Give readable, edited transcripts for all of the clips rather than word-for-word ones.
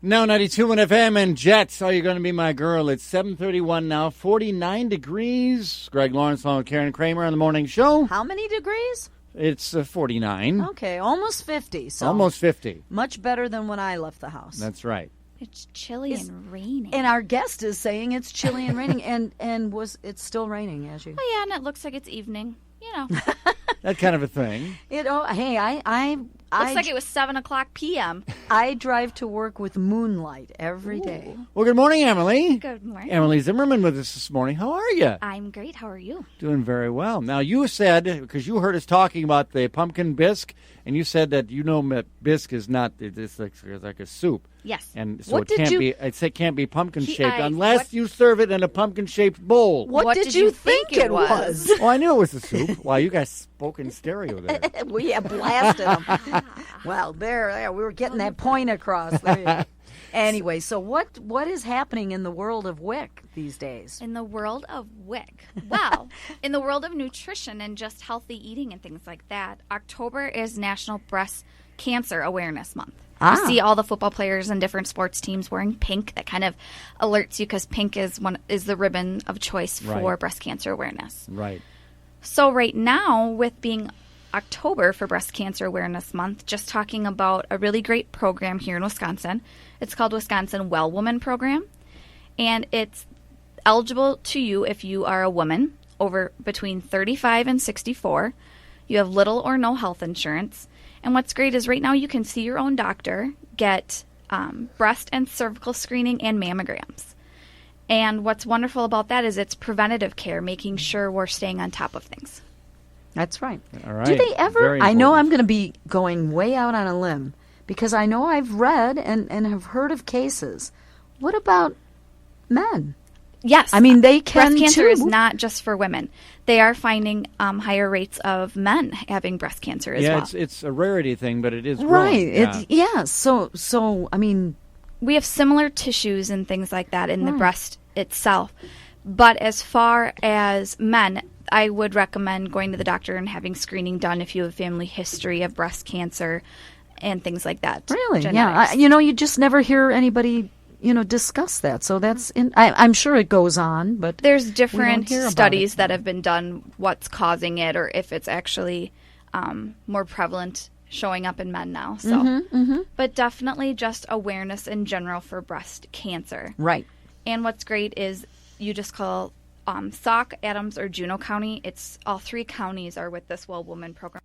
Now 92.1 FM and Jets. Are you going to be my girl? It's 7:31 now, 49 degrees. Greg Lawrence along with Karen Kramer on the morning show. How many degrees? It's 49. Okay, almost 50. So Almost 50. much better than when I left the house. That's right. It's chilly and raining. And our guest is saying it's chilly and raining, and it's still raining as you. Oh yeah, and it looks like it's evening. You know, That kind of a thing. Hey, I looks like it was 7:00 p.m. I drive to work with moonlight every day. Well, good morning, Emily. Good morning. Emily Zimmerman with us this morning. How are you? I'm great. How are you? Doing very well. Now, you said, because you heard us talking about the pumpkin bisque, and you said that that bisque is not, it's like a soup. Yes. And so What it can't be pumpkin shaped unless you serve it in a pumpkin shaped bowl. What did you think it was? Well, I knew it was a soup. Wow, you guys spoke in stereo there. We have blasted them. Well, there, we were getting that point across. There you go. Anyway, so what is happening in the world of WIC these days? In the world of WIC, well, in the world of nutrition and just healthy eating and things like that, October is National Breast Cancer Awareness Month. You see all the football players and different sports teams wearing pink. That kind of alerts you because pink is the ribbon of choice for breast cancer awareness. Right. So right now, with being October for Breast Cancer Awareness Month, just talking about a really great program here in Wisconsin. It's called Wisconsin Well Woman Program, and it's eligible to you if you are a woman between 35 and 64. You have little or no health insurance. And what's great is right now you can see your own doctor, get breast and cervical screening and mammograms. And what's wonderful about that is it's preventative care, making sure we're staying on top of things. That's right. All right. Do they ever? Very I know important. I'm going to be going way out on a limb because I know I've read and have heard of cases. What about men? Yes. I mean, they can breast cancer too. is not just for women. They are finding higher rates of men having breast cancer as well. Yeah, it's a rarity thing, but it is growing. Right. Yeah. So I mean, we have similar tissues and things like that in the breast itself. But as far as men, I would recommend going to the doctor and having screening done if you have a family history of breast cancer and things like that. really, Genetics. yeah. You just never hear anybody discuss that. So that's I'm sure it goes on, but There's different hear about studies it. that have been done, what's causing it, or if it's actually more prevalent showing up in men now. So, But definitely just awareness in general for breast cancer. right. And what's great is you just call Sauk, Adams, or Juneau County. It's all three counties are with this Well Woman program.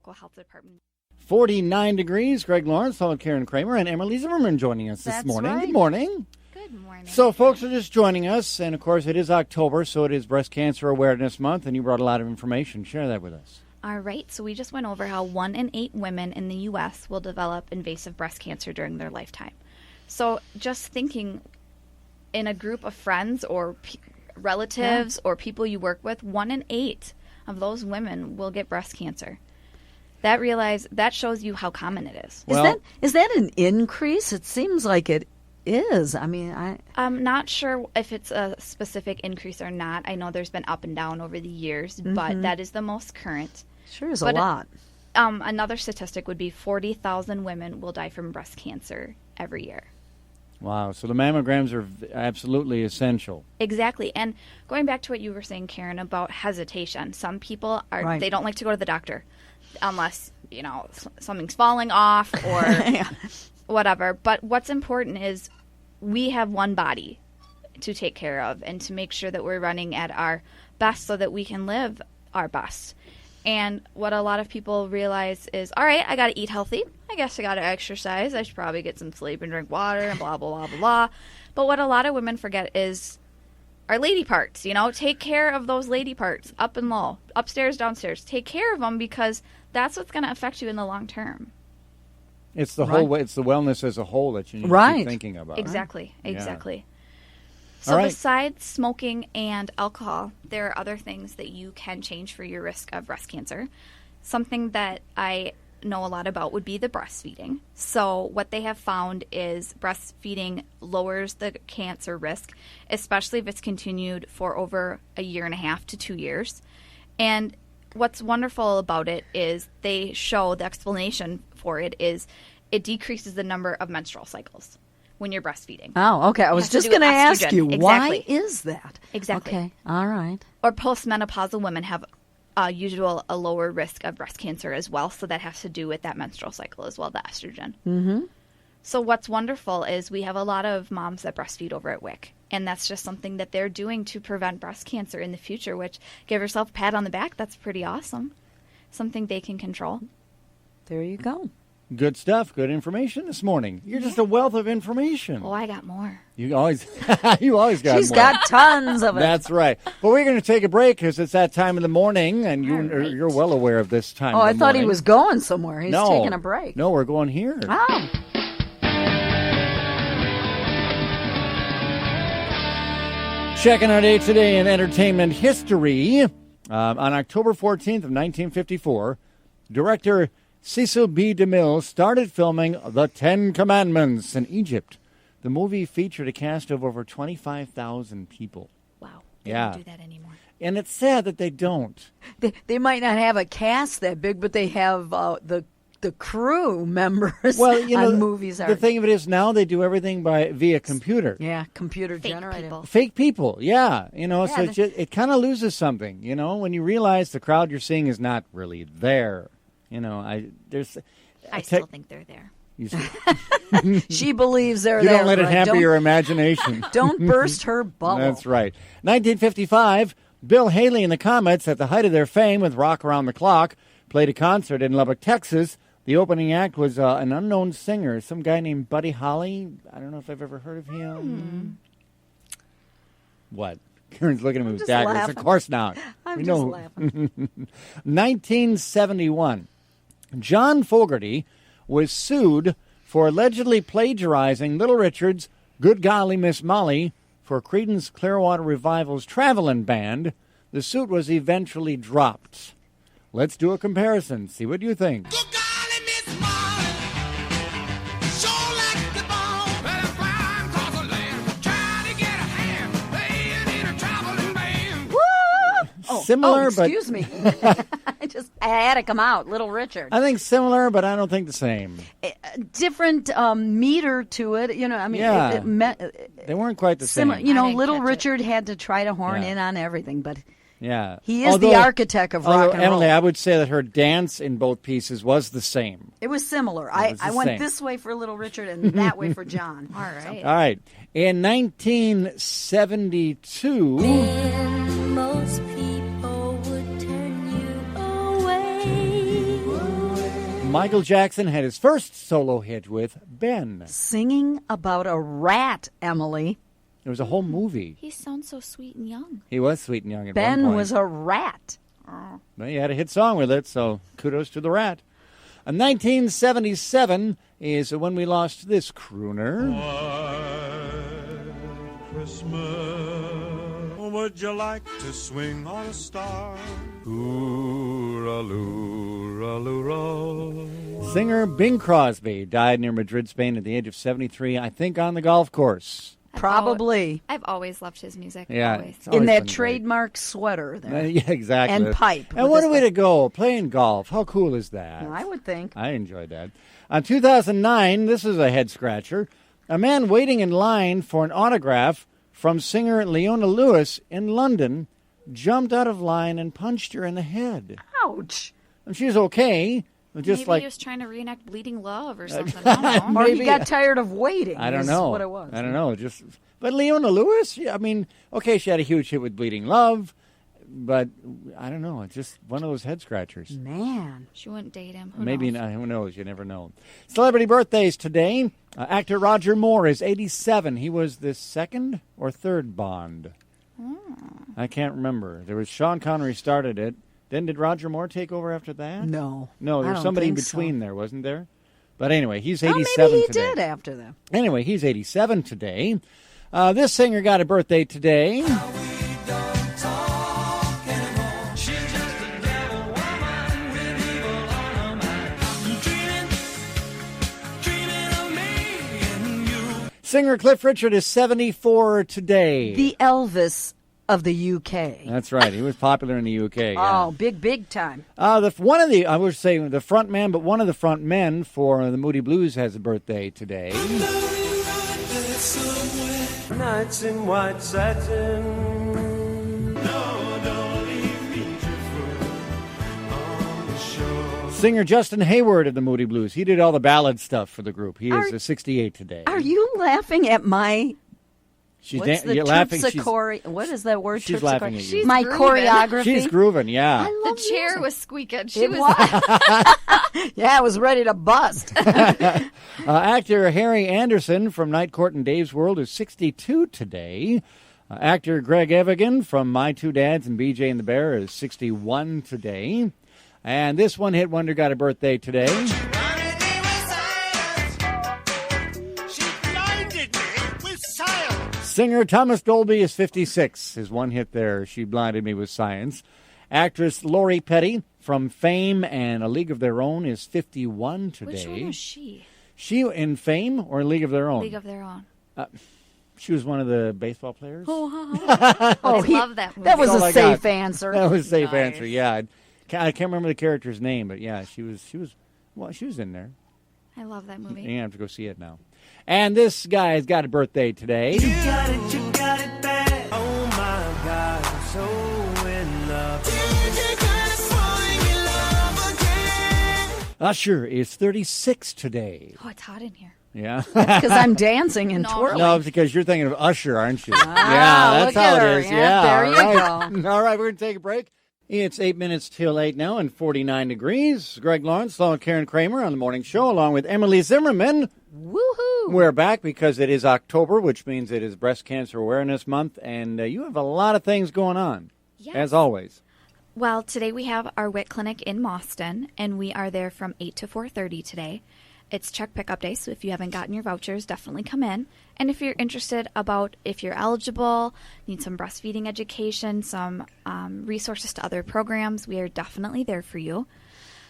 Local health department. 49 degrees. Greg Lawrence, along with Karen Kramer, and Emily Zimmerman joining us this That's morning. right. Good morning. Good morning. So, folks are just joining us, and of course, it is October, so it is Breast Cancer Awareness Month, and you brought a lot of information. Share that with us. All right, so we just went over how 1 in 8 women in the U.S. will develop invasive breast cancer during their lifetime. So just thinking in a group of friends or relatives or people you work with, 1 in 8 of those women will get breast cancer. That shows you how common it is. Well, Is that an increase? It seems like it is. I mean, I'm not sure if it's a specific increase or not. I know there's been up and down over the years, but that is the most current. sure is a lot. Another statistic would be 40,000 women will die from breast cancer every year. wow. So the mammograms are absolutely essential. Exactly. And going back to what you were saying, Karen, about hesitation, some people Right. they don't like to go to the doctor unless, something's falling off or whatever. But what's important is we have one body to take care of and to make sure that we're running at our best so that we can live our best. And what a lot of people realize is, all right, I got to eat healthy. I guess I got to exercise. I should probably get some sleep and drink water and blah, blah, blah, blah, blah. But what a lot of women forget is our lady parts, take care of those lady parts, up and low, upstairs, downstairs. Take care of them because that's what's going to affect you in the long term. It's the whole way. It's the wellness as a whole that you need to Right. keep thinking about. Exactly. Yeah. Exactly. All So right. besides smoking and alcohol, there are other things that you can change for your risk of breast cancer. Something that I know a lot about would be the breastfeeding. So what they have found is breastfeeding lowers the cancer risk, especially if it's continued for over 1.5 to 2 years. And what's wonderful about it is they show the explanation for it is it decreases the number of menstrual cycles. when you're breastfeeding. Oh, okay. I was has to just do with going to ask estrogen. you, why Exactly. is that? Exactly. Okay, all right. Or postmenopausal women have a lower risk of breast cancer as well, so that has to do with that menstrual cycle as well, the estrogen. Mm-hmm. So what's wonderful is we have a lot of moms that breastfeed over at WIC, and that's just something that they're doing to prevent breast cancer in the future, which, give yourself a pat on the back, that's pretty awesome. Something they can control. There you go. Good stuff. Good information this morning. You're just a wealth of information. Oh, I got more. You always got more. She's got tons of it. That's right. But we're going to take a break because it's that time of the morning, and you're well aware of this time. Oh, of I the thought he morning. was going somewhere. He's No. taking a break. No, we're going here. Oh. Checking our day today in entertainment history. On October 14th of 1954, director Cecil B. DeMille started filming The Ten Commandments in Egypt. The movie featured a cast of over 25,000 people. Wow. They Yeah. don't do that anymore. And it's sad that they don't. They might not have a cast that big, but they have the crew members Well, you know, on movies. the thing of it is now they do everything via computer. Yeah, computer Fake generated. people. Fake people, yeah. You know, Yeah, so it kind of loses something, you know, when you realize the crowd you're seeing is not really there. You know, I still think they're there. She believes they're You there. don't let it right? hamper Don't- your imagination. Don't burst her bubble. That's right. 1955, Bill Haley and the Comets, at the height of their fame with Rock Around the Clock, played a concert in Lubbock, Texas. The opening act was an unknown singer, some guy named Buddy Holly. I don't know if I've ever heard of him. What? Karen's looking at me with just daggers. laughing. Of course not. I'm We just know. laughing. 1971, John Fogerty was sued for allegedly plagiarizing Little Richard's Good Golly Miss Molly for Creedence Clearwater Revival's Travelin' Band. The suit was eventually dropped. Let's do a comparison. See what you think. Good golly, Miss Molly, sure like the bone. Well, I'm flying across the land, trying to get a hand, playing in a traveling band. Similar, but excuse me. I had to come out, Little Richard. I think similar, but I don't think the same. Different meter to it. You know, I mean, Yeah. it They weren't quite the similar. same. You know, I didn't Little catch it. Richard had to try to horn Yeah. in on everything, but Yeah. he is the architect of rock and Emily, roll. I would say that her dance in both pieces was the same. It was similar. was the I went same. this way for Little Richard and that way for John. All right. All right. In 1972, Most people would turn you away. Michael Jackson had his first solo hit with Ben. Singing about a rat, Emily. It was a whole movie. He sounds so sweet and young. He was sweet and young at one Ben point. was a rat. Well, he had a hit song with it, so kudos to the rat. 1977 is when we lost this crooner. Christmas, would you like to swing on a star? Ooh-ra-loo-ra-loo-ra. Singer Bing Crosby died near Madrid, Spain at the age of 73, I think on the golf course. Probably. I've always loved his music. Yeah. Always. it's always In that been great. trademark sweater there. Yeah, exactly. And pipe. And with what this a way thing. to go, playing golf. How cool is that? I would think. I enjoyed that. 2009, this is a head-scratcher. A man waiting in line for an autograph from singer Leona Lewis in London jumped out of line and punched her in the head. Ouch. And she's okay. Just Maybe like he was trying to reenact Bleeding Love or something. I don't know. Or Maybe. he got tired of waiting. I don't is know. what it was. I don't know. But Leona Lewis, yeah, I mean, okay, she had a huge hit with Bleeding Love, but I don't know. It's just one of those head scratchers. Man. She wouldn't date him. Who Maybe knows? not. Who knows? You never know. Celebrity birthdays today. Actor Roger Moore is 87. He was the second or third Bond. I can't remember. There was Sean Connery started it. Then did Roger Moore take over after that? No. No, I there was don't somebody in think so. between there, wasn't there? But anyway, he's Oh, 87 maybe he today. did after that. Anyway, he's 87 today. This singer got a birthday today. Singer Cliff Richard is 74 today. The Elvis of the UK. That's right. He was popular in the UK. Yeah. Oh, big time. One of the, I would say the front man, but one of the front men for the Moody Blues has a birthday today. Nights in white satin. No, don't leave me driftwood on the shore. Singer Justin Hayward of the Moody Blues. He did all the ballad stuff for the group. He is 68 today. Are you laughing at my... She's What's the you're laughing. She's, terpsichore? What is that word? she's terpsichore? laughing at you. She's My grooving. choreography. She's grooving, yeah. I love The chair music. was squeaking. She It was. Yeah, I was ready to bust. Actor Harry Anderson from Night Court and Dave's World is 62 today. Actor Greg Evigan from My Two Dads and BJ and the Bear is 61 today. And this one-hit wonder got a birthday today. She blinded me with science. Singer Thomas Dolby is 56. His one hit there, She Blinded Me with Science. Actress Lori Petty from Fame and A League of Their Own is 51 today. Which one was she? She in Fame or League of Their Own? League of Their Own. She was one of the baseball players. I love that movie. That was That's all a I safe got. answer. That was a safe Nice. answer. Yeah, I can't remember the character's name, but yeah, she was in there. I love that movie. You have to go see it now. And this guy's got a birthday today. You got it bad. Oh my God, I'm so in love. Usher is 36 today. Oh, it's hot in here. Yeah. Because I'm dancing and No. twirling. No, it's because you're thinking of Usher, aren't you? Yeah, that's look at how her. it is. Yeah, Yeah, there all you right. All right, we're going to take a break. It's 8 minutes till 8 now and 49 degrees. Greg Lawrence, along with Karen Kramer on the morning show, along with Emily Zimmerman. Woohoo! We're back because it is October, which means it is Breast Cancer Awareness Month, and you have a lot of things going on, Yes. as always. Well, today we have our WIC clinic in Mauston, and we are there from 8 to 4:30 today. It's check pickup day, so if you haven't gotten your vouchers, definitely come in. And if you're interested about if you're eligible, need some breastfeeding education, some resources to other programs, we are definitely there for you.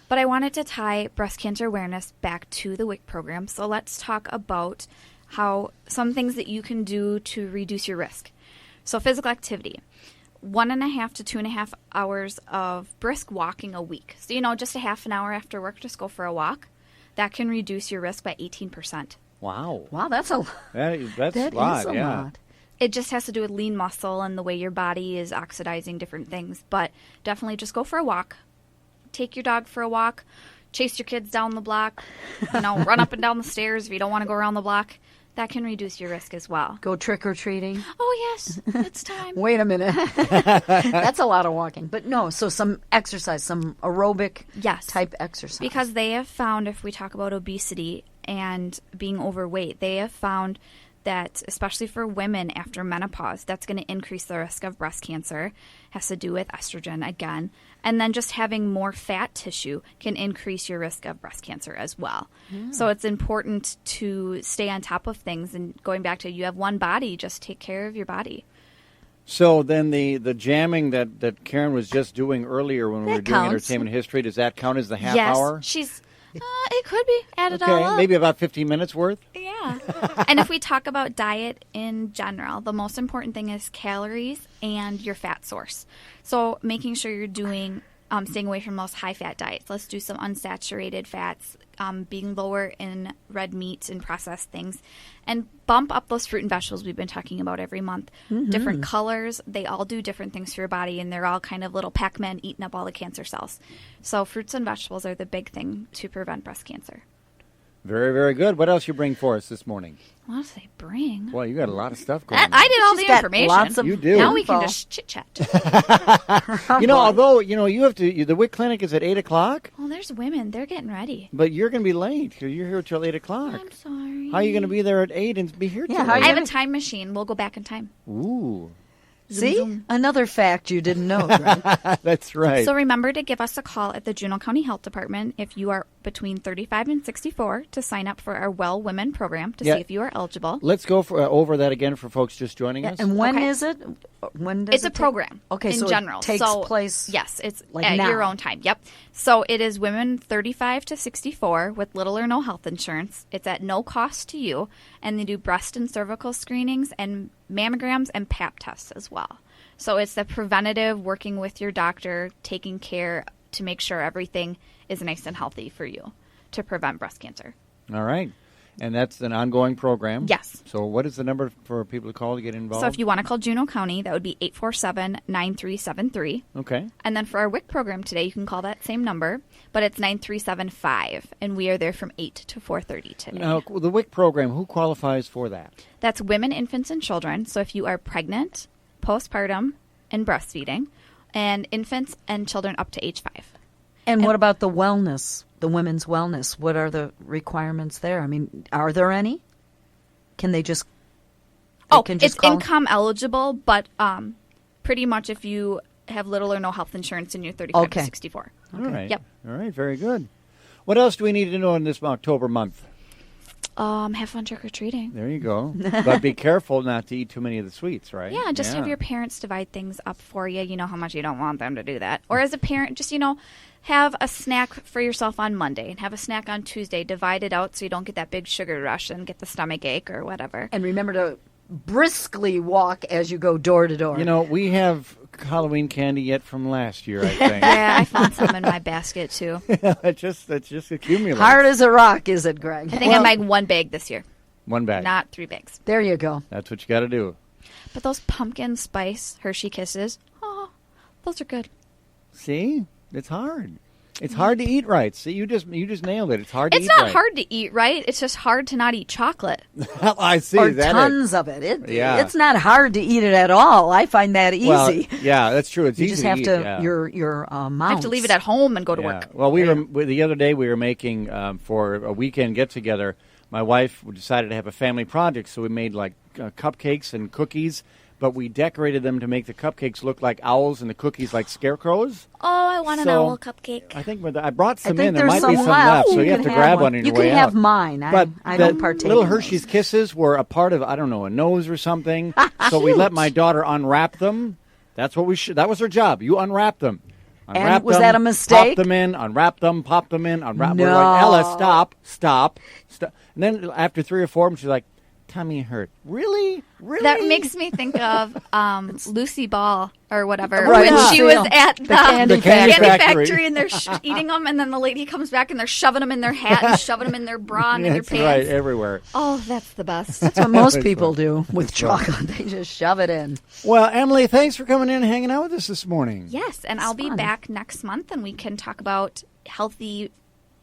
But I wanted to tie breast cancer awareness back to the WIC program, so let's talk about how some things that you can do to reduce your risk. So physical activity. 1.5 to 2.5 hours of brisk walking a week. So, just a half an hour after work, just go for a walk. That can reduce your risk by 18%. Wow. Wow, that's a That's that a lot, is a yeah. lot. It just has to do with lean muscle and the way your body is oxidizing different things. But definitely just go for a walk. Take your dog for a walk. Chase your kids down the block. Run up and down the stairs if you don't want to go around the block. That can reduce your risk as well. Go trick or treating. Oh, yes. It's time. Wait a minute. That's a lot of walking. But no, so some exercise, some aerobic Yes. type exercise. Because they have found, if we talk about obesity and being overweight, they have found that, especially for women after menopause, that's going to increase the risk of breast cancer. Has to do with estrogen again. And then just having more fat tissue can increase your risk of breast cancer as well. So it's important to stay on top of things. And going back to, you have one body, just take care of your body. So then the jamming that Karen was just doing earlier when we That were doing counts. entertainment history, does that count as the half yes, hour? she's. It could be added all Okay, up. maybe about 15 minutes worth? Yeah. And if we talk about diet in general, the most important thing is calories and your fat source. So making sure you're doing, staying away from those high-fat diets. Let's do some unsaturated fats, being lower in red meats and processed things, and bump up those fruit and vegetables we've been talking about every month. Different colors, they all do different things for your body, and they're all kind of little Pac-Man eating up all the cancer cells. So fruits and vegetables are the big thing to prevent breast cancer. Very, very good. What else you bring for us this morning? What else they bring? Well, you got a lot of stuff going on. I did all She's the got information. lots of You do. Now we can info. just chit chat. Although, you have to, the WIC clinic is at 8 o'clock, Well, there's women. They're getting ready. but you're going to be late because you're here till 8 o'clock. I'm sorry. How are you going to be there at 8 and be here till Yeah, how 8? you I have a time machine. We'll go back in time. Ooh, See? Another fact you didn't know. Greg. that's right. So remember to give us a call at the Juneau County Health Department if you are between 35 and 64 to sign up for our Well Women program to Yeah. see if you are eligible. Let's go over that again for folks just joining us. And when Okay. is it? When does It's it a take- program. Okay, in so general. it takes So, place. Yes, it's like at now. your own time. Yep. So it is women 35 to 64 with little or no health insurance. It's at no cost to you, and they do breast and cervical screenings and mammograms and Pap tests as well. So it's the preventative, working with your doctor, taking care to make sure everything is nice and healthy for you to prevent breast cancer. All right. And that's an ongoing program? Yes. So what is the number for people to call to get involved? So if you want to call Juneau County, that would be 847-9373. Okay. And then for our WIC program today, you can call that same number, but it's 9375, and we are there from 8 to 4:30 today. Now, the WIC program, who qualifies for that? That's women, infants, and children. So if you are pregnant, postpartum, and breastfeeding, and infants and children up to age 5. And what about the wellness, the women's wellness? What are the requirements there? I mean, are there any? Can they just? It's income eligible, but pretty much if you have little or no health insurance and you're 35 to 64. All right. Yep. All right. Very good. What else do we need to know in this October month? Have fun trick-or-treating. There you go. But be careful not to eat too many of the sweets, right? Yeah, just have your parents divide things up for you. You know how much you don't want them to do that. Or as a parent, just, have a snack for yourself on Monday and have a snack on Tuesday. Divide it out so you don't get that big sugar rush and get the stomach ache or whatever. And remember to briskly walk as you go door to door. We have Halloween candy yet from last year, I think. Yeah, I found some in my basket, too. It just accumulates. Hard as a rock, is it, Greg? I think I made one bag this year. One bag. Not 3 bags. There you go. That's what you got to do. But those pumpkin spice Hershey Kisses, those are good. See? It's hard. It's hard to eat right. See, you just nailed it. It's hard to eat right. It's not hard to eat right. It's just hard to not eat chocolate. I see. Or that tons of it. Yeah. It's not hard to eat it at all. I find that easy. Well, yeah, that's true. It's you easy just have eat, to yeah. your I mounts. have to leave it at home and go to work. Well, the other day we were making for a weekend get together. My wife decided to have a family project, so we made cupcakes and cookies. But we decorated them to make the cupcakes look like owls and the cookies like scarecrows. Oh, I want an owl cupcake. I think I brought some I think in. There might there's be some some left, so You you have can to grab one one. on You your way can out. have mine. But I the don't partake little in those. Hershey's Kisses were a part of, I don't know, a nose or something. So we let my daughter unwrap them. That's what we should. That was her job. You unwrap them. Unwrap was them, that a mistake? Pop them in, unwrap them, pop them in, unwrap them. No. We're like, Ella, stop. And then after 3 or 4 of them, she's like, tummy hurt. Really? That makes me think of Lucy Ball or whatever Right, when she was yeah. at The candy factory. factory and they're eating them, and then the lady comes back and they're shoving them in their hat and shoving them in their bra and in their That's pants. right, everywhere. Oh, that's the best. That's what most people do with chocolate. They just shove it in. Well, Emily, thanks for coming in and hanging out with us this morning. Yes, and I'll be back next month, and we can talk about healthy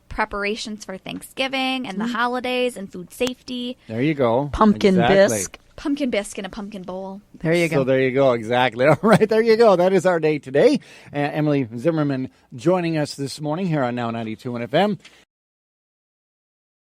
preparations for Thanksgiving and the holidays and food safety. There you go. Pumpkin Exactly. bisque. Pumpkin bisque in a pumpkin bowl. There you go. So there you go. Exactly. All right. There you go. That is our day today. Emily Zimmerman joining us this morning here on Now 92.1 FM.